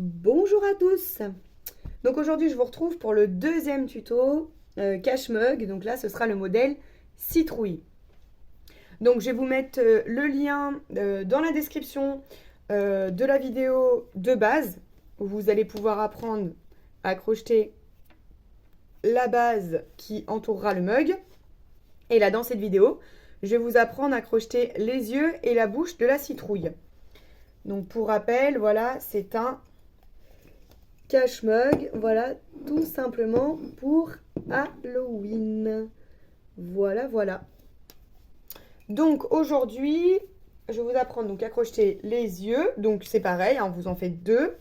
Bonjour à tous. Donc aujourd'hui je vous retrouve pour le deuxième tuto cache mug. Donc là ce sera le modèle citrouille. Donc je vais vous mettre le lien dans la description de la vidéo de base où vous allez pouvoir apprendre à crocheter la base qui entourera le mug. Et là dans cette vidéo je vais vous apprendre à crocheter les yeux et la bouche de la citrouille. Donc pour rappel, voilà, c'est un cache mug, voilà, tout simplement pour Halloween. Voilà, voilà. Donc aujourd'hui, je vais vous apprendre donc à crocheter les yeux. Donc c'est pareil, hein, vous en faites deux.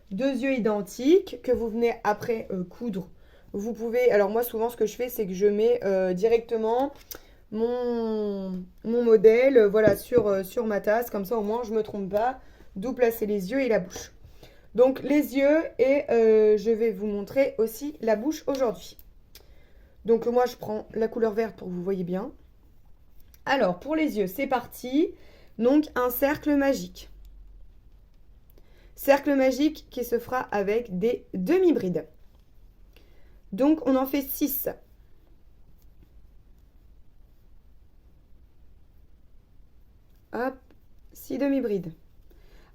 Deux yeux identiques que vous venez après coudre. Vous pouvez, alors moi souvent ce que je fais c'est que je mets directement mon modèle voilà, sur ma tasse. Comme ça au moins je ne me trompe pas d'où placer les yeux et la bouche. Donc les yeux et je vais vous montrer aussi la bouche aujourd'hui. Donc moi je prends la couleur verte pour que vous voyez bien. Alors pour les yeux c'est parti. Donc un cercle magique. Cercle magique qui se fera avec des demi-brides. Donc on en fait 6. Hop, 6 demi-brides.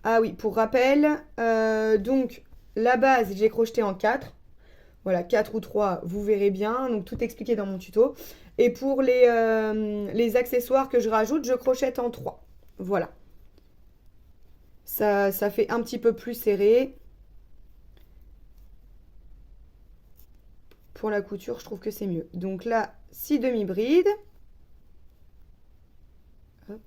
Ah oui, pour rappel, donc la base j'ai crocheté en 4. Voilà, 4 ou 3, vous verrez bien. Donc, tout expliqué dans mon tuto. Et pour les accessoires que je rajoute, je crochette en 3. Voilà. Ça fait un petit peu plus serré. Pour la couture, je trouve que c'est mieux. Donc là, 6 demi-brides. Hop.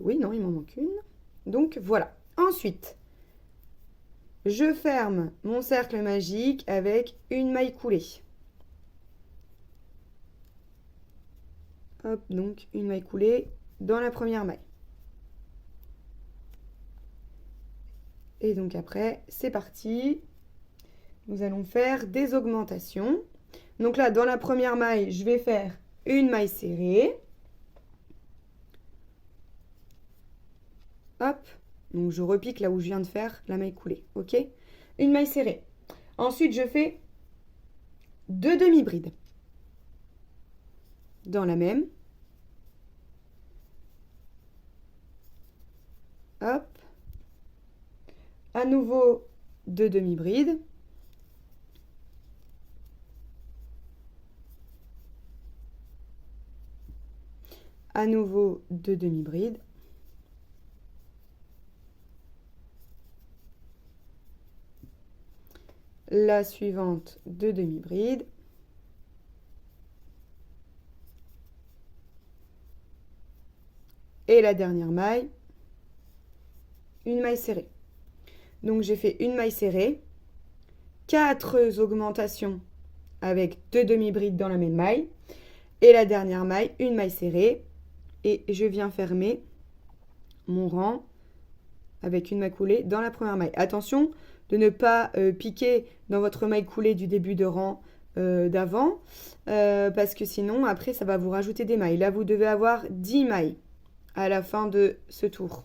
Oui, non, il m'en manque une. Donc voilà. Ensuite, je ferme mon cercle magique avec une maille coulée. Hop, donc une maille coulée dans la première maille. Et donc après, c'est parti. Nous allons faire des augmentations. Donc là, dans la première maille, je vais faire une maille serrée. Hop. Donc je repique là où je viens de faire la maille coulée. Ok. Une maille serrée. Ensuite, je fais deux demi-brides. Dans la même. Hop. À nouveau, deux demi-brides. À nouveau, deux demi-brides. La suivante, deux demi-brides. Et la dernière maille, une maille serrée. Donc j'ai fait une maille serrée, 4 augmentations avec deux demi-brides dans la même maille. Et la dernière maille, une maille serrée. Et je viens fermer mon rang avec une maille coulée dans la première maille. Attention de ne pas piquer dans votre maille coulée du début de rang d'avant. Parce que sinon, après, ça va vous rajouter des mailles. Là, vous devez avoir 10 mailles à la fin de ce tour.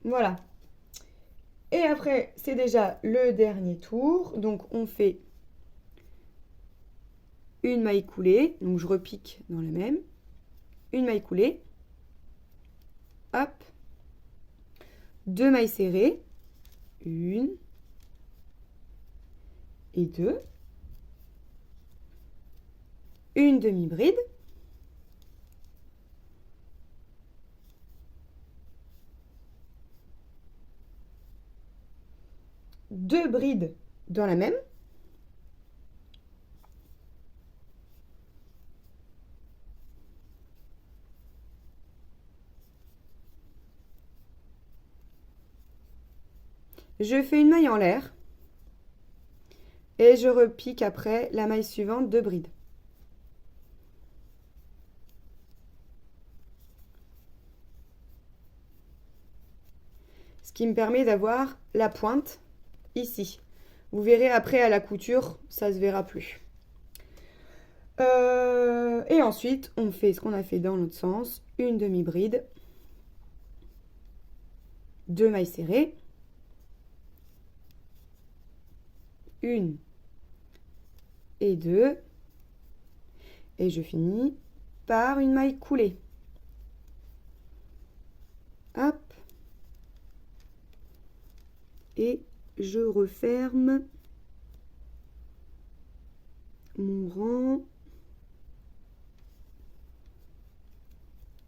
Voilà. Et après, c'est déjà le dernier tour. Donc, on fait une maille coulée. Donc, je repique dans la même. Une maille coulée. Hop. Deux mailles serrées. Une. Et deux. Une demi-bride. Deux brides dans la même. Je fais une maille en l'air. Et je repique après la maille suivante de bride. Ce qui me permet d'avoir la pointe ici. Vous verrez après à la couture, ça se verra plus. Et ensuite, on fait ce qu'on a fait dans l'autre sens. Une demi-bride. 2 mailles serrées. Une et 2. Et je finis par une maille coulée. Hop. Et je referme mon rang.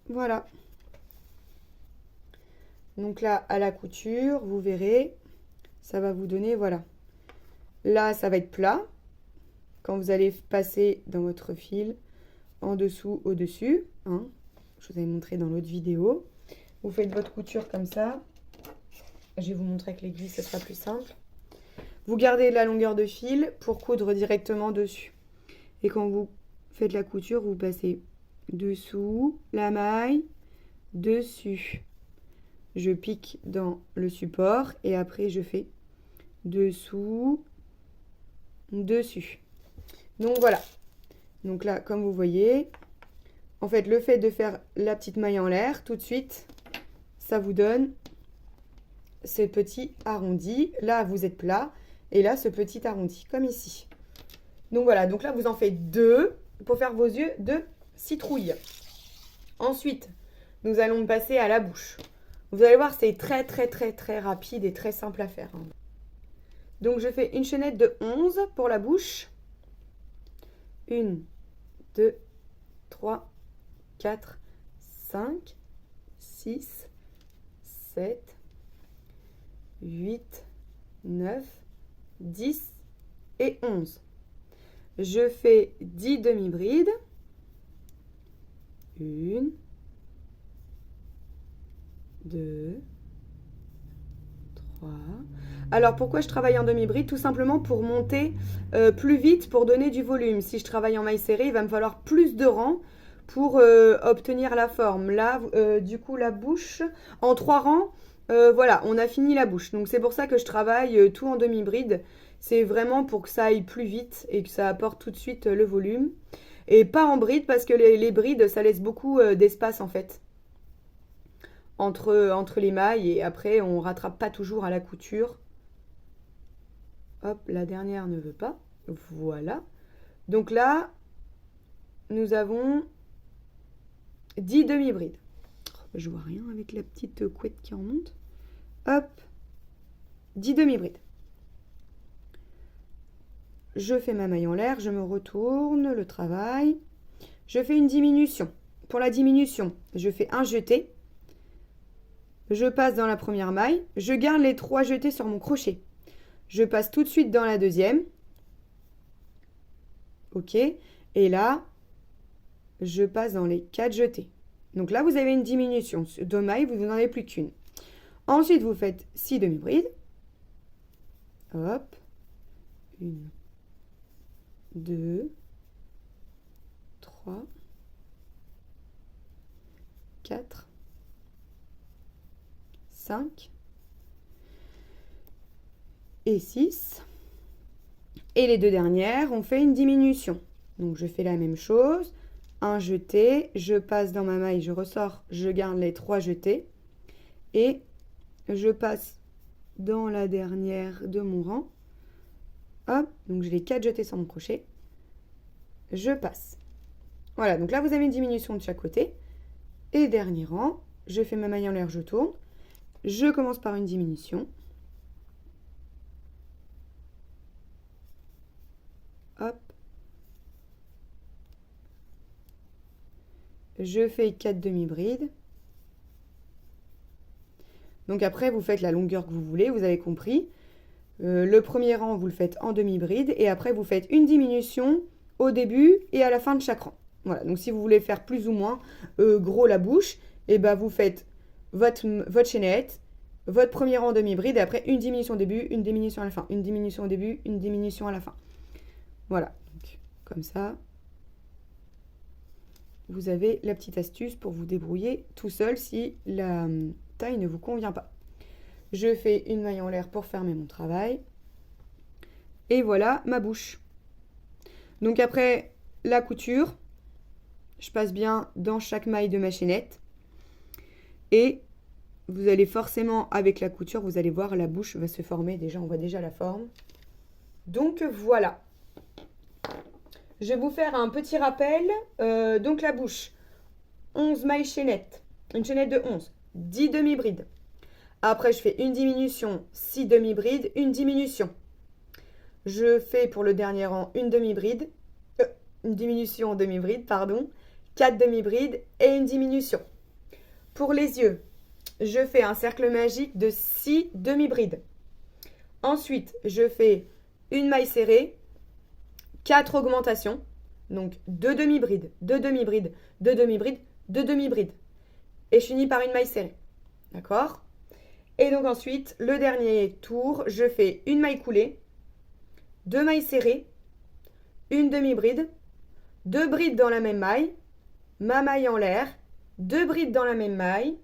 Voilà. Donc là, à la couture, vous verrez, ça va vous donner, voilà. Là, ça va être plat. Quand vous allez passer dans votre fil, en dessous, au-dessus. Hein. Je vous avais montré dans l'autre vidéo. Vous faites votre couture comme ça. Je vais vous montrer avec l'aiguille, ce sera plus simple. Vous gardez la longueur de fil pour coudre directement dessus. Et quand vous faites la couture, vous passez dessous la maille, dessus. Je pique dans le support et après je fais dessous, dessus. Donc voilà. Donc là, comme vous voyez, en fait, le fait de faire la petite maille en l'air, tout de suite, ça vous donne ce petit arrondi. Là, vous êtes plat et là, ce petit arrondi, comme ici. Donc voilà, donc là, vous en faites 2 pour faire vos yeux de citrouille. Ensuite, nous allons passer à la bouche. Vous allez voir, c'est très, très, très, très rapide et très simple à faire. Donc, je fais une chaînette de 11 pour la bouche. 1, 2, 3, 4, 5, 6, 7, 8, 9, 10 et 11. Je fais 10 demi-brides. 1, 2, 3. Alors pourquoi je travaille en demi-bride? Tout simplement pour monter plus vite, pour donner du volume. Si je travaille en maille serrée, il va me falloir plus de rangs pour obtenir la forme. Là, du coup, la bouche, en 3 rangs, voilà, on a fini la bouche. Donc c'est pour ça que je travaille tout en demi-bride. C'est vraiment pour que ça aille plus vite et que ça apporte tout de suite le volume. Et pas en bride parce que les brides, ça laisse beaucoup d'espace en fait. Entre les mailles et après on rattrape pas toujours à la couture. Hop, la dernière ne veut pas. Voilà. Donc là, nous avons 10 demi-brides. Je vois rien avec la petite couette qui remonte. Hop, 10 demi-brides. Je fais ma maille en l'air, je me retourne, le travail. Je fais une diminution. Pour la diminution, je fais un jeté. Je passe dans la première maille. Je garde les 3 jetés sur mon crochet. Je passe tout de suite dans la deuxième. Ok. Et là, je passe dans les 4 jetés. Donc là, vous avez une diminution. 2 mailles, vous n'en avez plus qu'une. Ensuite, vous faites 6 demi-brides. Hop. 1, 2, 3, 4, 5 et 6. Et les 2 dernières, on fait une diminution. Donc je fais la même chose. Un jeté, je passe dans ma maille, je ressors, je garde les 3 jetés. Et je passe dans la dernière de mon rang. Hop, donc j'ai les 4 jetés sur mon crochet. Je passe. Voilà, donc là vous avez une diminution de chaque côté. Et dernier rang, je fais ma maille en l'air, je tourne. Je commence par une diminution. Hop. Je fais 4 demi-brides. Donc après, vous faites la longueur que vous voulez, vous avez compris. Le premier rang, vous le faites en demi-bride. Et après, vous faites une diminution au début et à la fin de chaque rang. Voilà, donc si vous voulez faire plus ou moins gros la bouche, et ben vous faites votre chaînette, votre premier rang en demi-bride, et après une diminution au début, une diminution à la fin, une diminution au début, une diminution à la fin. Voilà, donc, comme ça, vous avez la petite astuce pour vous débrouiller tout seul si la taille ne vous convient pas. Je fais une maille en l'air pour fermer mon travail. Et voilà ma bouche. Donc après la couture, je passe bien dans chaque maille de ma chaînette. Et vous allez forcément, avec la couture, vous allez voir la bouche va se former. Déjà, on voit déjà la forme. Donc voilà. Je vais vous faire un petit rappel. Donc la bouche, 11 mailles chaînettes, une chaînette de 11, 10 demi-brides. Après, je fais une diminution, 6 demi-brides, une diminution. Je fais pour le dernier rang une demi-bride, une diminution en demi-bride, pardon, 4 demi-brides et une diminution. Pour les yeux, je fais un cercle magique de 6 demi-brides. Ensuite, je fais une maille serrée, 4 augmentations, donc 2 demi-brides, 2 demi-brides, 2 demi-brides, 2 demi-brides. Et je finis par une maille serrée. D'accord ? Et donc ensuite, le dernier tour, je fais une maille coulée, 2 mailles serrées, une demi-bride, 2 brides dans la même maille, ma maille en l'air, 2 brides dans la même maille,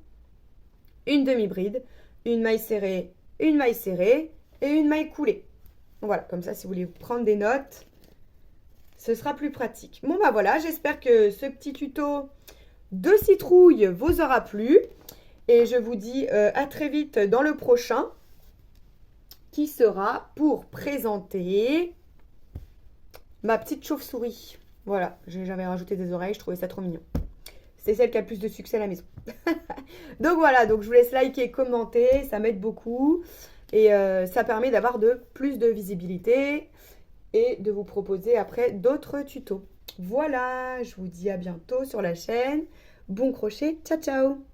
une demi-bride, une maille serrée et une maille coulée. Voilà, comme ça, si vous voulez prendre des notes, ce sera plus pratique. Bon, bah voilà, j'espère que ce petit tuto de citrouille vous aura plu. Et je vous dis à très vite dans le prochain, qui sera pour présenter ma petite chauve-souris. Voilà, j'avais rajouté des oreilles, je trouvais ça trop mignon. C'est celle qui a le plus de succès à la maison. Donc voilà, donc je vous laisse liker, commenter, ça m'aide beaucoup. Et ça permet d'avoir plus de visibilité et de vous proposer après d'autres tutos. Voilà, je vous dis à bientôt sur la chaîne. Bon crochet, ciao ciao!